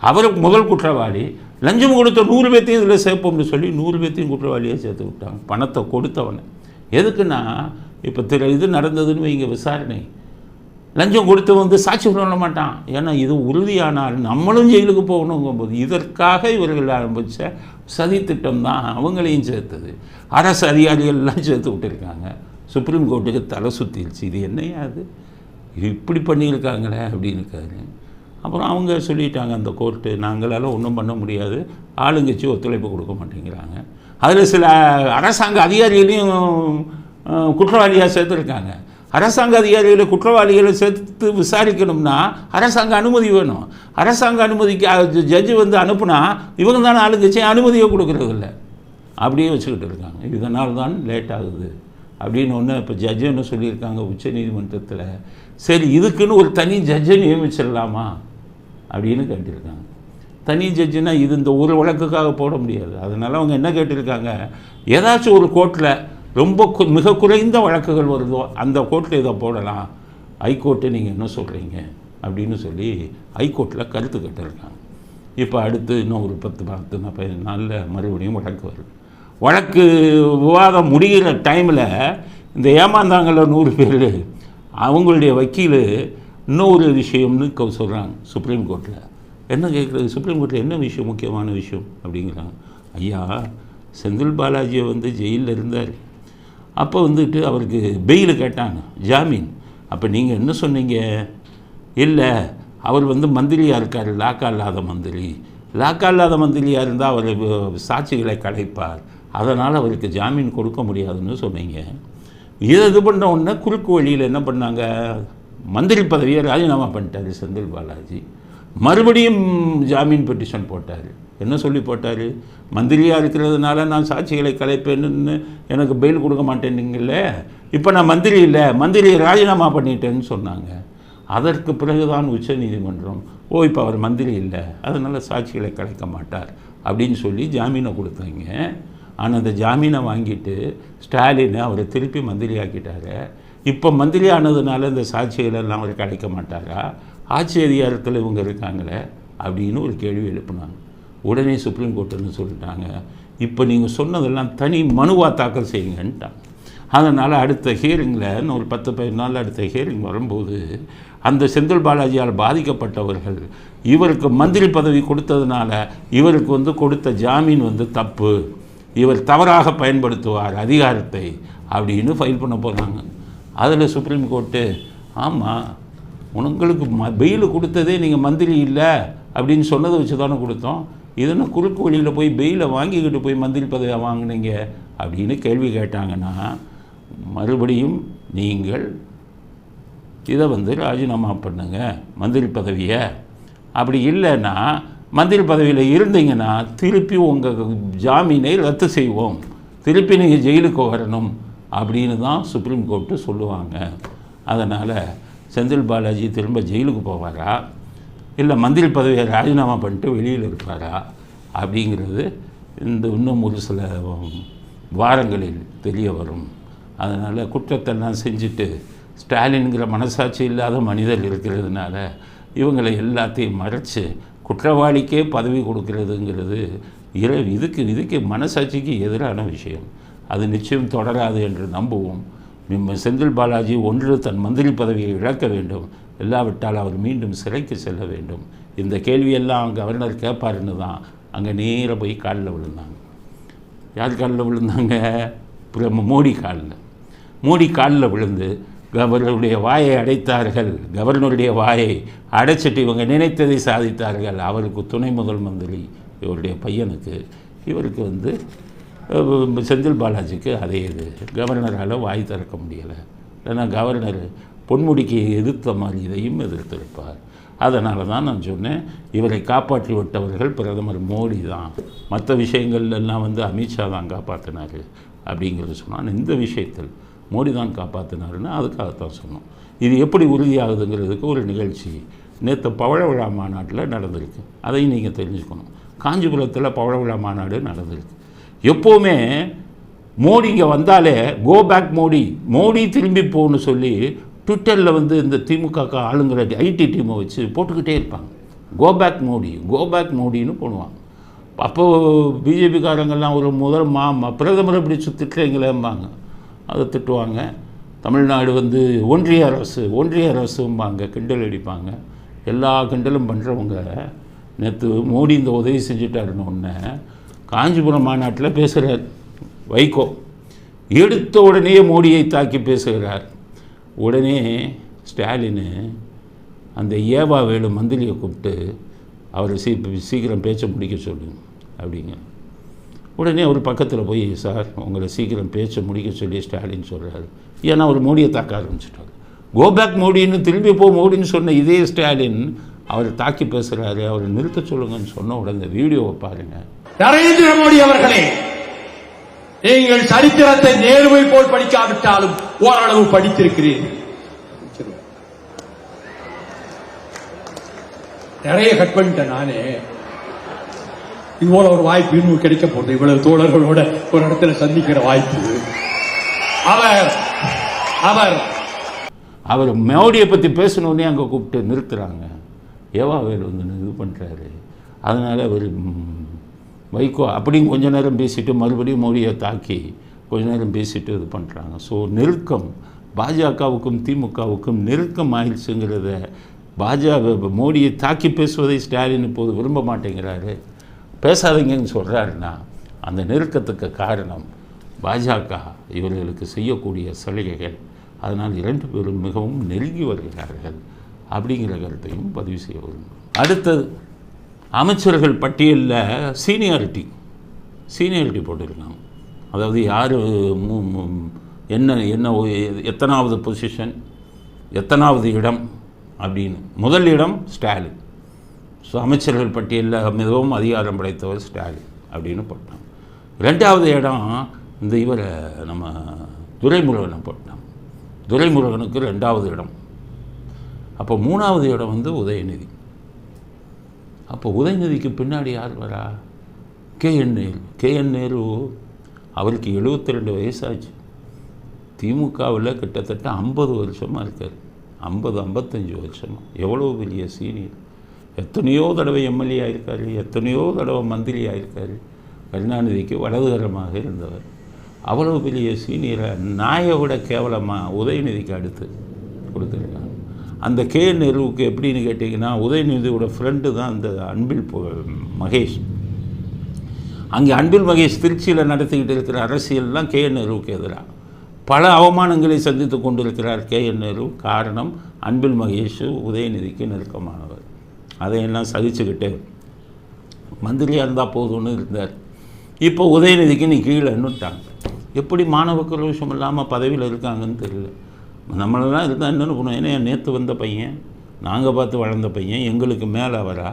அவர் முதல் குற்றவாளி. லஞ்சம் கொடுத்த 100 பேர்த்தையும் இதில் சேர்ப்போம்னு சொல்லி 100 பேர்த்தையும் குற்றவாளியாக சேர்த்து விட்டாங்க, பணத்தை கொடுத்தவனை. எதுக்குன்னா, இப்போ இது நடந்ததுன்னு வைங்க, விசாரணை, லஞ்சம் கொடுத்து சாட்சி சொல்ல மாட்டான். ஏன்னா இது உறுதியானால் நம்மளும் ஜெயிலுக்கு போகணுங்கும்போது இதற்காக இவர்கள் ஆரம்பித்த சதி திட்டம் தான் அவங்களையும் சேர்த்தது. அரசு அதிகாரிகள்லாம் சேர்த்து விட்டுருக்காங்க. சுப்ரீம் கோர்ட்டுக்கு தலை சுற்றிடுச்சு, இது என்னையா அது இப்படி பண்ணியிருக்காங்களே அப்படின்னு இருக்காரு. அப்புறம் அவங்க சொல்லிட்டாங்க, அந்த கோர்ட்டு, நாங்களால் ஒன்றும் பண்ண முடியாது, ஆளுங்கட்சி ஒத்துழைப்பு கொடுக்க மாட்டேங்கிறாங்க. அதில் சில அரசாங்க அதிகாரிகளையும் குற்றவாளியாக சேர்த்துருக்காங்க. அரசாங்க அதிகாரிகளை குற்றவாளிகளை சேர்த்து விசாரிக்கணும்னா அரசாங்க அனுமதி வேணும். அரசாங்க அனுமதிக்கு ஜட்ஜு அனுப்புனா இவங்க தானே ஆளுங்கட்சி அனுமதியை கொடுக்குறதில்ல, அப்படியே வச்சுக்கிட்டு இருக்காங்க. இதனால் தான் லேட் ஆகுது அப்படின்னு ஒன்று இப்போ ஜட்ஜு என்ன சொல்லியிருக்காங்க உச்ச நீதிமன்றத்தில். சரி, இதுக்குன்னு ஒரு தனி ஜட்ஜை நியமிச்சிடலாமா அப்படின்னு கேட்டிருக்காங்க. தனி ஜட்ஜுனா இது இந்த ஒரு வழக்குக்காக போட முடியாது. அதனால் அவங்க என்ன கேட்டிருக்காங்க, ஏதாச்சும் ஒரு கோர்ட்டில் ரொம்ப மிக குறைந்த வழக்குகள் வருதோ அந்த கோர்ட்டில் இதை போடலாம், ஹைகோர்ட்டு நீங்கள் என்ன சொல்கிறீங்க அப்படின்னு சொல்லி ஹைகோர்ட்டில் கருத்து கேட்டிருக்காங்க. இப்போ அடுத்து இன்னும் ஒரு 10-15 நாளில் மறுபடியும் வழக்கு வருது. வழக்கு விவாதம் முடிகிற டைமில் இந்த ஏமாந்தாங்கள 100 பேர் அவங்களுடைய வக்கீல் இன்னொரு விஷயம்னு சொல்கிறாங்க சுப்ரீம் கோர்ட்டில். என்ன கேட்குறது, சுப்ரீம் கோர்ட்டில் என்ன விஷயம், முக்கியமான விஷயம் அப்படிங்கிறாங்க. ஐயா, செந்தில் பாலாஜியை வந்து ஜெயிலில் இருந்தார். அப்போ வந்துட்டு அவருக்கு பெயில் கேட்டாங்க, ஜாமீன். அப்போ நீங்கள் என்ன சொன்னீங்க? இல்லை, அவர் வந்து மந்திரியாக இருக்கார், லாக்கா இல்லாத மந்திரி. லாக்கா இல்லாத மந்திரியாக இருந்தால் அவர் சாட்சிகளை கலைப்பார், அதனால் அவருக்கு ஜாமீன் கொடுக்க முடியாதுன்னு சொன்னீங்க. இது பண்ண உடனே குறுக்கு வழியில் என்ன பண்ணாங்க, மந்திரி பதவியை ராஜினாமா பண்ணிட்டார் செந்தில் பாலாஜி. மறுபடியும் ஜாமீன் பெட்டிஷன் போட்டார். என்ன சொல்லி போட்டார்? மந்திரியாக இருக்கிறதுனால நான் சாட்சிகளை கலைப்பேன்னு எனக்கு பெயில் கொடுக்க மாட்டேன்னீங்களே, இப்போ நான் மந்திரி இல்லை, மந்திரியை ராஜினாமா பண்ணிட்டேன்னு சொன்னாங்க. அதற்கு பிறகுதான் உச்சநீதிமன்றம் இப்போ அவர் மந்திரி இல்லை, அதனால் சாட்சிகளை கலைக்க மாட்டார் அப்படின்னு சொல்லி ஜாமீனை கொடுத்தாங்க. ஆனால் அந்த ஜாமீனை வாங்கிட்டு ஸ்டாலின் அவரை திருப்பி மந்திரி ஆக்கிட்டார். இப்போ மந்திரி ஆனதுனால இந்த சாட்சிகளெல்லாம் அவர் கிடைக்க மாட்டாரா? ஆட்சி அதிகாரத்தில் இவங்க இருக்காங்களே அப்படின்னு ஒரு கேள்வி எழுப்புனாங்க. உடனே சுப்ரீம் கோர்ட்டுன்னு சொல்லிட்டாங்க, இப்போ நீங்கள் சொன்னதெல்லாம் தனி மனுவாக தாக்கல் செய்யுங்கன்ட்டாங்க. அதனால் அடுத்த ஹியரிங்கில் இன்னும் ஒரு 10-15 நாள் அடுத்த ஹியரிங் வரும்போது அந்த செந்தில் பாலாஜியால் பாதிக்கப்பட்டவர்கள் இவருக்கு மந்திரி பதவி கொடுத்ததுனால இவருக்கு வந்து கொடுத்த ஜாமீன் வந்து தப்பு, இவர் தவறாக பயன்படுத்துவார் அதிகாரத்தை அப்படின்னு ஃபைல் பண்ண போகிறாங்க. அதில் சுப்ரீம் கோர்ட்டு, ஆமாம், உங்களுக்கு பெயில் கொடுத்ததே நீங்கள் மந்திரி இல்லை அப்படின்னு சொன்னதை வச்சு தானே கொடுத்தோம், இதனை குறுக்கு வழியில் போய் பெயிலை வாங்கிக்கிட்டு போய் மந்திரி பதவியை வாங்கினீங்க அப்படின்னு கேள்வி கேட்டாங்கன்னா, மறுபடியும் நீங்கள் இதை வந்து ராஜினாமா பண்ணுங்க மந்திரி பதவியை. அப்படி இல்லைன்னா மந்திரி பதவியில் இருந்தீங்கன்னா திருப்பி உங்கள் ஜாமீனை ரத்து செய்வோம், திருப்பி நீங்கள் ஜெயிலுக்கு வரணும் அப்படின்னு தான் சுப்ரீம் கோர்ட்டு சொல்லுவாங்க. அதனால் செந்தில் பாலாஜி திரும்ப ஜெயிலுக்கு போவாரா, இல்லை மந்திரி பதவியை ராஜினாமா பண்ணிட்டு வெளியில் இருப்பாரா அப்படிங்கிறது இன்னும் ஒரு சில வாரங்களில் தெரிய வரும். அதனால் குற்றத்தெல்லாம் செஞ்சுட்டு ஸ்டாலின்கிற மனசாட்சி இல்லாத மனிதர் இருக்கிறதுனால இவங்களை எல்லாத்தையும் மறைச்சு குற்றவாளிக்கே பதவி கொடுக்கறதுங்கிறது இதுக்கு மனசாட்சிக்கு எதிரான விஷயம். அது நிச்சயம் தொடராது என்று நம்புவோம். செந்தில் பாலாஜி ஒன்று தன் மந்திரி பதவியை இழக்க வேண்டும், இல்லாவிட்டால் அவர் மீண்டும் சிறைக்கு செல்ல வேண்டும். இந்த கேள்வியெல்லாம் கவர்னர் கேட்பாருன்னு தான் அங்கே நேராக போய் காலில் விழுந்தாங்க. யார் காலில் விழுந்தாங்க? மோடி காலில் விழுந்து கவர்னருடைய வாயை அடைத்தார்கள். கவர்னருடைய வாயை அடைச்சிட்டு இவங்க நினைத்ததை சாதித்தார்கள். அவருக்கு துணை முதல் மந்திரி இவருடைய பையனுக்கு, இவருக்கு வந்து செந்தில் பாலாஜிக்கு அதே இது. கவர்னரால் வாய் திறக்க முடியலை. ஏன்னா கவர்னர் பொன்முடிக்கு எதிர்த்த மாதிரி இதையும் எதிர்த்திருப்பார். அதனால தான் நான் சொன்னேன், இவரை காப்பாற்றி விட்டவர்கள் பிரதமர் மோடி தான், மற்ற விஷயங்கள்லாம் வந்து அமித்ஷா தான் காப்பாற்றினார் அப்படிங்கிறது சொன்னால், இந்த விஷயத்தில் மோடி தான் காப்பாற்றினாருன்னு அதுக்காகத்தான் சொன்னோம். இது எப்படி உறுதியாகுதுங்கிறதுக்கு ஒரு நிகழ்ச்சி நேற்று பவழ விழா மாநாட்டில் நடந்திருக்கு, அதையும் நீங்கள் தெரிஞ்சுக்கணும். காஞ்சிபுரத்தில் பவழ விழா மாநாடு நடந்திருக்கு. எப்போவுமே மோடி இங்கே வந்தாலே கோ பேக் மோடி திரும்பி போன்னு சொல்லி ட்விட்டரில் வந்து இந்த திமுக ஆளுங்கிற ஐடி டீமை வச்சு போட்டுக்கிட்டே இருப்பாங்க. கோ பேக் மோடின்னு போடுவாங்க. அப்போது பிஜேபிக்காரங்கள்லாம் ஒரு பிரதமரை இப்படி திட்டுறீங்களேம்பாங்க, அதை திட்டுவாங்க. தமிழ்நாடு வந்து ஒன்றிய அரசும்பாங்க, கிண்டல் அடிப்பாங்க. எல்லா கிண்டலும் பண்ணுறவங்க நேற்று மோடி இந்த உதவி செஞ்சுட்டாருன்னு ஒன்று காஞ்சிபுரம் மாநாட்டில் பேசுகிறார் வைகோ. எடுத்த உடனே மோடியை தாக்கி பேசுகிறார். உடனே ஸ்டாலின் அந்த ஏவா வேலு மந்திரியை கூப்பிட்டு அவர் சீக்கிரம் பேச்ச முடிக்க சொல்லுங்க அப்படிங்க. உடனே அவர் பக்கத்தில் போய், சார் உங்களை சீக்கிரம் பேச்ச முடிக்க சொல்லி ஸ்டாலின் சொல்கிறாரு. ஏன்னா அவர் மோடியை தாக்க ஆரம்பிச்சிட்டார். கோ பேக் மோடின்னு திரும்பி மோடின்னு சொன்ன இதே ஸ்டாலின் அவர் தாக்கி பேசுகிறாரு, அவர் நிறுத்த சொல்லுங்கன்னு சொன்ன உடனே வீடியோவை பாருங்கள். நரேந்திர மோடி அவர்களே, நீங்கள் சரித்திரத்தை நேர்மை போல் படிக்காவிட்டாலும் ஓரளவு படித்திருக்கிறீர்கள். நிறைய கட் பண்ணிட்டேன் நானே. இதுபோல ஒரு வாய்ப்பு இன்னும் கிடைக்க போகுது. இவ்வளவு தோழர்களோட ஒரு இடத்துல சந்திக்கிற வாய்ப்பு. அவர் மோடியை பற்றி பேசணுன்னே அங்கே கூப்பிட்டு நிறுத்துறாங்க. ஏவா வேலு வந்து இது பண்ணுறாரு. அதனால் அவர் வைகோ அப்படின்னு கொஞ்ச நேரம் பேசிவிட்டு மறுபடியும் மோடியை தாக்கி கொஞ்ச நேரம் பேசிவிட்டு இது பண்ணுறாங்க. ஸோ நெருக்கம் பாஜகவுக்கும் திமுகவுக்கும் நெருக்கம் ஆயிடுச்சுங்கிறத மோடியை தாக்கி பேசுவதை ஸ்டாலின் இப்போது விரும்ப மாட்டேங்கிறாரு, பேசாதீங்கன்னு சொல்கிறாருன்னா அந்த நெருக்கத்துக்கு காரணம் பாஜக இவர்களுக்கு செய்யக்கூடிய சலுகைகள். அதனால் 2 பேரும் மிகவும் நெருங்கி வருகிறார்கள் அப்படிங்கிற கருத்தையும் பதிவு செய்ய விரும்புகிறோம். அடுத்தது அமைச்சர்கள் பட்டியலில் சீனியாரிட்டி போட்டிருக்காங்க. அதாவது யார் என்ன எத்தனாவது பொசிஷன், எத்தனாவது இடம் அப்படின்னு. முதல் இடம் ஸ்டாலின். ஸோ அமைச்சர்கள் பட்டியலில் மிகவும் அதிகாரம் படைத்தவர் ஸ்டாலின் அப்படின்னு போட்டாங்க. 2வது இடம் இந்த இவரை நம்ம துரைமுருகனை போட்டாங்க. துரைமுருகனுக்கு 2வது இடம். அப்போ 3வது இடம் வந்து உதயநிதி. அப்போ உதயநிதிக்கு பின்னாடி யார் வரா? கேஎன் நேரு. அவருக்கு 72 வயசாச்சு. திமுகவில் கிட்டத்தட்ட 50 வருஷமாக இருக்கார். 55 வருஷமாக. எவ்வளோ பெரிய சீனியர். எத்தனையோ தடவை எம்எல்ஏ ஆகியிருக்காரு, எத்தனையோ தடவை மந்திரி ஆகியிருக்காரு. கருணாநிதிக்கு வலதுகரமாக இருந்தவர். அவ்வளோ பெரிய சீனியரை நாயை விட கேவலமாக உதயநிதிக்கு அடுத்து கொடுத்துருக்காங்க. அந்த நேருவுக்கு எப்படின்னு கேட்டிங்கன்னா, உதயநிதியோட ஃப்ரெண்டு தான் அந்த அன்பில் மகேஷ். அங்கே அன்பில் மகேஷ் திருச்சியில் நடத்திக்கிட்டு இருக்கிற அரசியல்லாம் நேருவுக்கு எதிராக பல அவமானங்களை சந்தித்து கொண்டிருக்கிறார் நேரு. காரணம் அன்பில் மகேஷ் உதயநிதிக்கு நெருக்கமானவர். அதையெல்லாம் சகிச்சுக்கிட்டு மந்திரியாக இருந்தால் போதும்னு இருந்தார். இப்போ உதயநிதிக்கு நீ கீழேன்னுட்டாங்க. எப்படி மாணவ ரோஷம் இல்லாமல் பதவியில் இருக்காங்கன்னு தெரியல. நம்மளெல்லாம் இருந்தால் என்னென்னு பண்ணுவோம். ஏன்னா நேற்று வந்த பையன், நாங்கள் பார்த்து வளர்ந்த பையன், எங்களுக்கு மேலே வரா.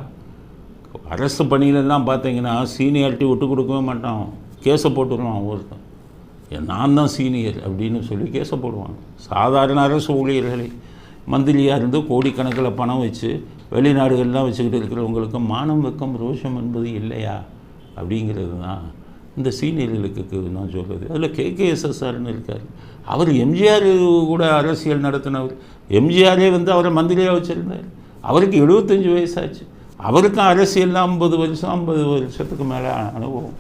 அரசு பணியிலெல்லாம் பார்த்தீங்கன்னா சீனியாரிட்டி விட்டு கொடுக்கவே மாட்டான். கேஸை போட்டுருவான் ஒருத்தன். நான் தான் சீனியர் அப்படின்னு சொல்லி கேஸை போடுவாங்க. சாதாரண அரசு ஊழியர்களை மந்திரியாக இருந்து கோடிக்கணக்கில் பணம் வச்சு வெளிநாடுகள்லாம் வச்சுக்கிட்டு இருக்கிறவங்களுக்கு மானம் வெக்கம் ரோஷம் என்பது இல்லையா அப்படிங்கிறது தான் இந்த சீனியர்களுக்கு நான் சொல்கிறது. அதில் கேஎஸ்எஸ்ஆர்னு இருக்கார். அவர் எம்ஜிஆர் கூட அரசியல் நடத்தினவர். எம்ஜிஆரே வந்து அவரை மந்திரியாக வச்சுருந்தார். அவருக்கு 75 வயசாச்சு. அவருக்கும் அரசியல்லாம் 50 வருஷத்துக்கு மேலே அனுபவம்.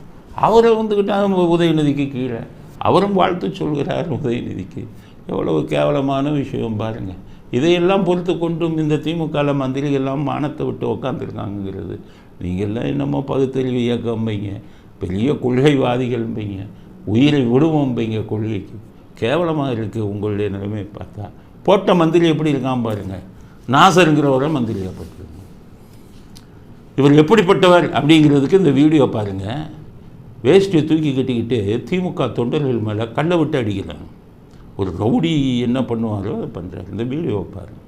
அவரை வந்துக்கிட்டால் உதயநிதிக்கு கீழே. அவரும் வாழ்த்து சொல்கிறார் உதயநிதிக்கு. எவ்வளவு கேவலமான விஷயம் பாருங்கள். இதையெல்லாம் பொறுத்து கொண்டும் இந்த திமுகவில் மந்திரிகள்லாம் மானத்தை விட்டு உக்காந்துருக்காங்கிறது. நீங்கள்லாம் என்னமோ பகுத்தறிவு இயக்கம்பைங்க, பெரிய கொள்கைவாதிகள்ம்பைங்க, உயிரை விடுவோம்பைங்க கொள்கைக்கு. கேவலமாக இருக்குது உங்களுடைய நிலைமை பார்த்தா. போட்ட மந்திரி எப்படி இருக்கான் பாருங்கள். நாசருங்கிறவரை மந்திரியாக போட்டிருக்காங்க. இவர் எப்படிப்பட்டவர் அப்படிங்கிறதுக்கு இந்த வீடியோ பாருங்கள். வேஷ்டியை தூக்கி கட்டிக்கிட்டு திமுக தொண்டர்கள் மேலே கண்ணை விட்டு அடிக்கிறாங்க. ஒரு ரவுடி என்ன பண்ணுவாரோ அதை பண்ணுறாரு. இந்த வீடியோ பாருங்க.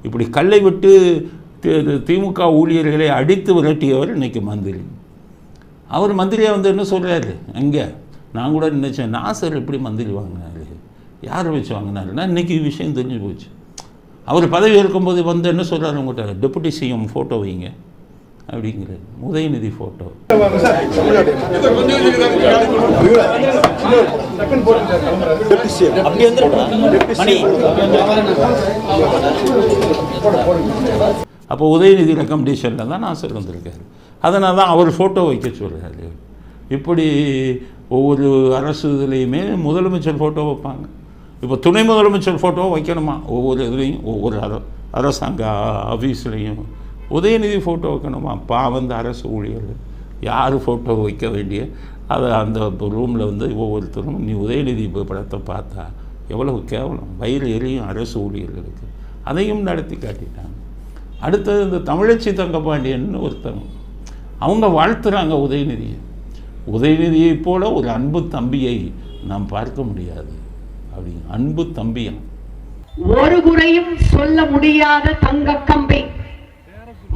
இப்படி கல்லை விட்டு திமுக ஊழியர்களை அடித்து விரட்டியவர் இன்னைக்கு மந்திரி. அவர் மந்திரியாக வந்து என்ன சொல்கிறாரு? அங்கே நான் கூட நினச்சேன், நாசர் எப்படி மந்திரி வாங்கினாரு, யார் வச்சு வாங்கினாருன்னா இன்றைக்கி விஷயம் தெரிஞ்சு போச்சு. அவர் பதவி இருக்கும்போது வந்து என்ன சொல்கிறாரு, உங்கள்கிட்ட டெபுட்டி சிஎம் ஃபோட்டோ வைங்க அப்படிங்கிறார். உதயநிதி ஃபோட்டோ. அப்போ உதயநிதி ரெக்கமெண்டேஷனில் தான் நாசர் வந்திருக்காரு. அதனால தான் அவர் ஃபோட்டோ வைக்க சொல்கிறாரு. இப்படி ஒவ்வொரு அரசு இதுலேயுமே முதலமைச்சர் ஃபோட்டோ வைப்பாங்க. இப்போ துணை முதலமைச்சர் ஃபோட்டோ வைக்கணுமா? ஒவ்வொரு இதுலேயும் ஒவ்வொரு அரசாங்க ஆஃபீஸ்லேயும் உதயநிதி ஃபோட்டோ வைக்கணுமா? வந்து அரசு ஊழியர்கள் யார் ஃபோட்டோ வைக்க வேண்டிய அதை அந்த ரூமில் வந்து ஒவ்வொருத்தரும் நீ உதயநிதி படத்தை பார்த்தா எவ்வளவு கேவலம், வயிறு எரியும் அரசு ஊழியர்களுக்கு. அதையும் நடத்தி காட்டிட்டாங்க. அடுத்தது இந்த தமிழச்சி தங்கபாண்டியன்னு ஒருத்தவங்க, அவங்க வாழ்த்துறாங்க உதயநிதியை. உதயநிதியை போல ஒரு அன்பு தம்பியை நாம் பார்க்க முடியாது அப்படின்னு. அன்பு தம்பியம் ஒரு முறையும் சொல்ல முடியாத தங்க கம்பை,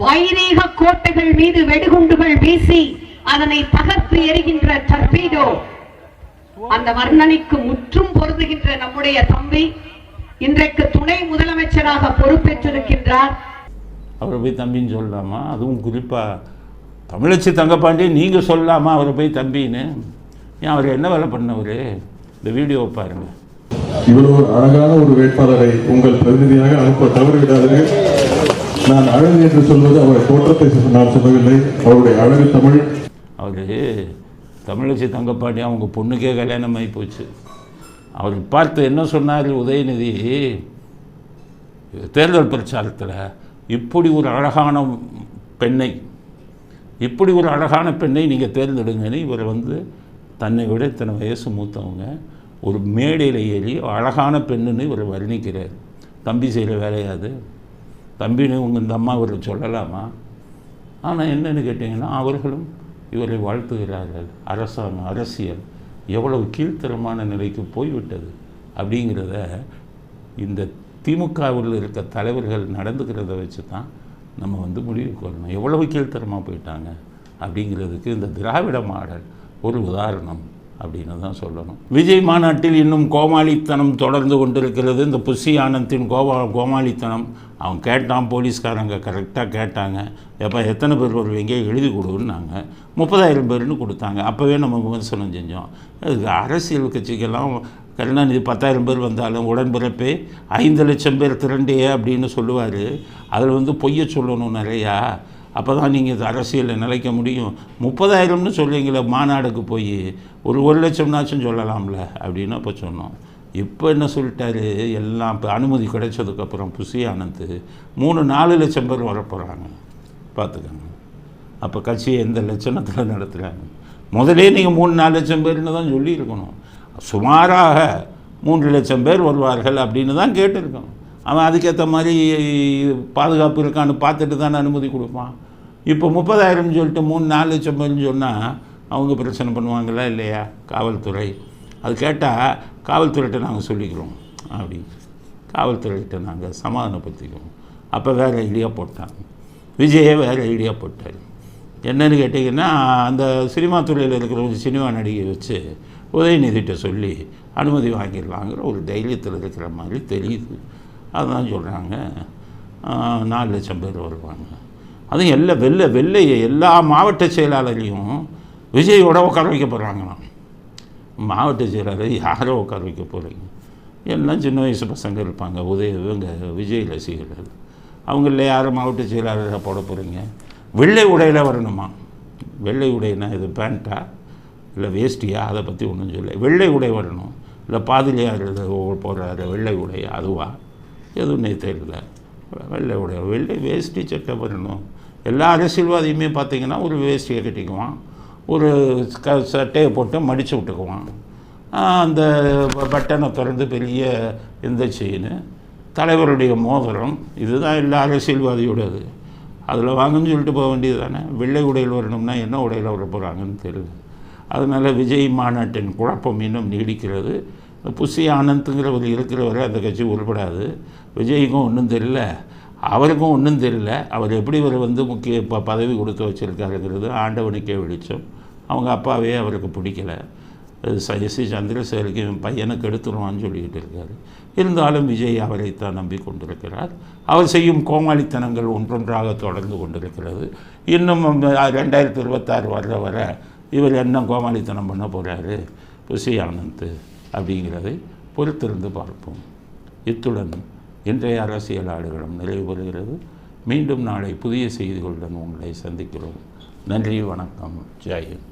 வைரீக கோட்டைகள் மீது வெடிகுண்டுகள் வீசி அதனை தகர்த்து எறிகின்ற டர்பீடோ, அந்த வர்ணனைக்கு முற்றும் பொருந்துகின்ற நம்முடைய தம்பி இன்றைக்கு துணை முதலமைச்சராக பொறுப்பேற்றிருக்கின்றார். அவரை போய் தம்பின்னு சொல்லலாமா? அதுவும் குறிப்பாக தமிழச்சி தங்கப்பாண்டியன் நீங்கள் சொல்லலாமா அவரை போய் தம்பின்னு? ஏன் அவர் என்ன வேலை பண்ணவர்? இந்த வீடியோவை பாருங்கள். இவ்வளவு அழகான ஒரு வேட்பாளரை உங்கள் பிரதிநிதியாக அனுப்ப தவறிவிடாதீர்கள். நான் அழகு என்று சொல்வது அவருடைய தோற்றத்தை நான் சொல்லவில்லை, அவருடைய அழகு தமிழ். அவர் தமிழச்சி தங்கப்பாட்டி அவங்க பொண்ணுக்கே கல்யாணம் ஆகி போச்சு. அவர் பார்த்து என்ன சொன்னார் உதயநிதி தேர்தல் பிரச்சாரத்தில், இப்படி ஒரு அழகான பெண்ணை நீங்கள் தேர்ந்தெடுங்கன்னு இவர் தன்னை விட இத்தனை வயசு மூத்தவங்க ஒரு மேடையில் ஏறி அழகான பெண்ணுன்னு இவர் வர்ணிக்கிறார். தம்பி செய்கிற வேலையாது, தம்பின்னு இந்த அம்மா இவர் சொல்லலாமா? ஆனால் என்னென்னு கேட்டிங்கன்னா அவர்களும் இவரை வாழ்த்துகிறார்கள். அரசியல் எவ்வளவு கீழ்த்தரமான நிலைக்கு போய்விட்டது அப்படிங்கிறத இந்த திமுகவில் இருக்க தலைவர்கள் நடந்துக்கிறத வச்சு தான் நம்ம முடிவுக்கு வரணும். எவ்வளவு கீழ்த்தரமாக போயிட்டாங்க அப்படிங்கிறதுக்கு இந்த திராவிட மாடல் ஒரு உதாரணம் அப்படின்னு தான் சொல்லணும். விஜய் மாநாட்டில் இன்னும் கோமாளித்தனம் தொடர்ந்து கொண்டிருக்கிறது. இந்த புஷி ஆனந்தின் கோமாளித்தனம். அவன் கேட்டான், போலீஸ்காரங்க கரெக்டாக கேட்டாங்க, எப்போ எத்தனை பேர் வருவீங்க எழுதி கொடுன்னாங்க. 30,000 பேர்னு கொடுத்தாங்க. அப்போவே நம்ம விமர்சனம் செஞ்சோம். அரசியல் கட்சிக்கெல்லாம் கருணாநிதி 10,000 பேர் வந்தாலும் உடன்பிறப்பே 5 லட்சம் பேர் திரண்டியே அப்படின்னு சொல்லுவார். அதில் பொய்ய சொல்லணும் நிறையா, அப்போ தான் நீங்கள் அரசியலில் நிலைக்க முடியும். 30,000ன்னு சொல்லுவீங்களே மாநாடுக்கு போய், ஒரு 1 லட்சம்னாச்சும் சொல்லலாம்ல அப்படின்னு அப்போ சொன்னோம். இப்போ என்ன சொல்லிட்டாரு, எல்லாம் இப்போ அனுமதி கிடைச்சதுக்கப்புறம் புஷி ஆனந்த் 3-4 லட்சம் பேர் வரப்போகிறாங்க பார்த்துக்கோங்க. அப்போ கட்சியை எந்த லட்சணத்தில் நடத்துகிறாங்க? முதலே நீங்கள் 3-4 லட்சம் பேர்னு தான் சொல்லியிருக்கணும். சுமாராக 3 லட்சம் பேர் வருவார்கள் அப்படின்னு தான் கேட்டிருக்கோம். அவன் அதுக்கேற்ற மாதிரி பாதுகாப்பு இருக்கான்னு பார்த்துட்டு தானே அனுமதி கொடுப்பான். இப்போ 30,000 சொல்லிட்டு 3-4 லட்சம் பேர்னு சொன்னால் அவங்க பிரச்சனை பண்ணுவாங்களா இல்லையா? காவல்துறை அது கேட்டால் காவல்துறையிட்ட நாங்கள் சொல்லிக்கிறோம் அப்படி காவல்துறையிட்ட நாங்கள் சமாதானப்படுத்திக்கிறோம். அப்போ வேறு ஐடியா போட்டாங்க. விஜயே வேறு ஐடியா போட்டார். என்னன்னு கேட்டிங்கன்னா, அந்த சினிமா துறையில் இருக்கிற ஒரு சினிமா நடிகை வச்சு உதயநிதிட்ட சொல்லி அனுமதி வாங்கிடலாங்கிற ஒரு தைரியத்தில் இருக்கிற மாதிரி தெரியுது. அதுதான் சொல்கிறாங்க 4 லட்சம் பேர் வருவாங்க. அதுவும் எல்லா மாவட்ட செயலாளரையும் விஜயோட உட்கார வைக்க போகிறாங்களாம். மாவட்ட செயலாளர் யாரோ உட்கார வைக்க போகிறீங்க? எல்லாம் சின்ன வயசு பசங்க இருப்பாங்க, இவங்க விஜய் ரசிகர்கள். அவங்கள யாரும் மாவட்ட செயலாளராக போட போகிறீங்க? வெள்ளை உடையில் வரணுமா? வெள்ளை உடைனா இது பேண்ட்டா இல்லை வேஷ்டியா? அதை பற்றி ஒன்றும் சொல்ல. வெள்ளை உடை வரணும். இல்லை பாதிலியார் போடுறாரு வெள்ளை உடை, அதுவா? எதுவும் தெரியல. வெள்ளை உடை, வெள்ளை வேஷ்டி சட்டை வரணும். எல்லா அரசியல்வாதியுமே பார்த்திங்கன்னா ஒரு வேஷ்டியை கட்டிக்குவான், ஒரு சட்டையை போட்டு மடித்து விட்டுக்குவான், அந்த பட்டனை திறந்து பெரிய இந்த செயின், தலைவருடைய மோதிரம், இதுதான் எல்லா அரசியல்வாதியோடது. அதில் வாங்கன்னு சொல்லிட்டு போக வேண்டியது தானே. வெள்ளை உடையில் வரணும்னா என்ன உடையில் வர போகிறாங்கன்னு தெரியல. அதனால் விஜய் மாநாட்டின் குழப்பம் இன்னும் நீடிக்கிறது. புஷி ஆனந்துங்கிறவர் இருக்கிறவரை அந்த கட்சி உருப்படாது. விஜய்க்கும் ஒன்றும் தெரியல, அவருக்கும் ஒன்றும் தெரியல. அவர் எப்படி இவர் முக்கிய பதவி கொடுத்து வச்சுருக்காருங்கிறது ஆண்டவனுக்கே வெளிச்சம். அவங்க அப்பாவே அவருக்கு பிடிக்கலை. எஸ்.சி. சந்திரசேகருக்கு பையனுக்கு எடுத்துருவான்னு சொல்லிக்கிட்டு இருக்கார். இருந்தாலும் விஜய் அவரைத்தான் நம்பிக்கொண்டிருக்கிறார். அவர் செய்யும் கோமாளித்தனங்கள் ஒன்றொன்றாக தொடர்ந்து கொண்டிருக்கிறது. இன்னும் 2026 வர இவர் என்ன கோமாளித்தனம் பண்ண போகிறாரு புஷி ஆனந்த் அப்படிங்கிறதை பொறுத்திருந்து பார்ப்போம். இத்துடன் இன்றைய அரசியல் ஆடுகளம் நிறைவு பெறுகிறது. மீண்டும் நாளை புதிய செய்திகளுடன் உங்களை சந்திக்கிறோம். நன்றி, வணக்கம், ஜெய் ஹிந்த்.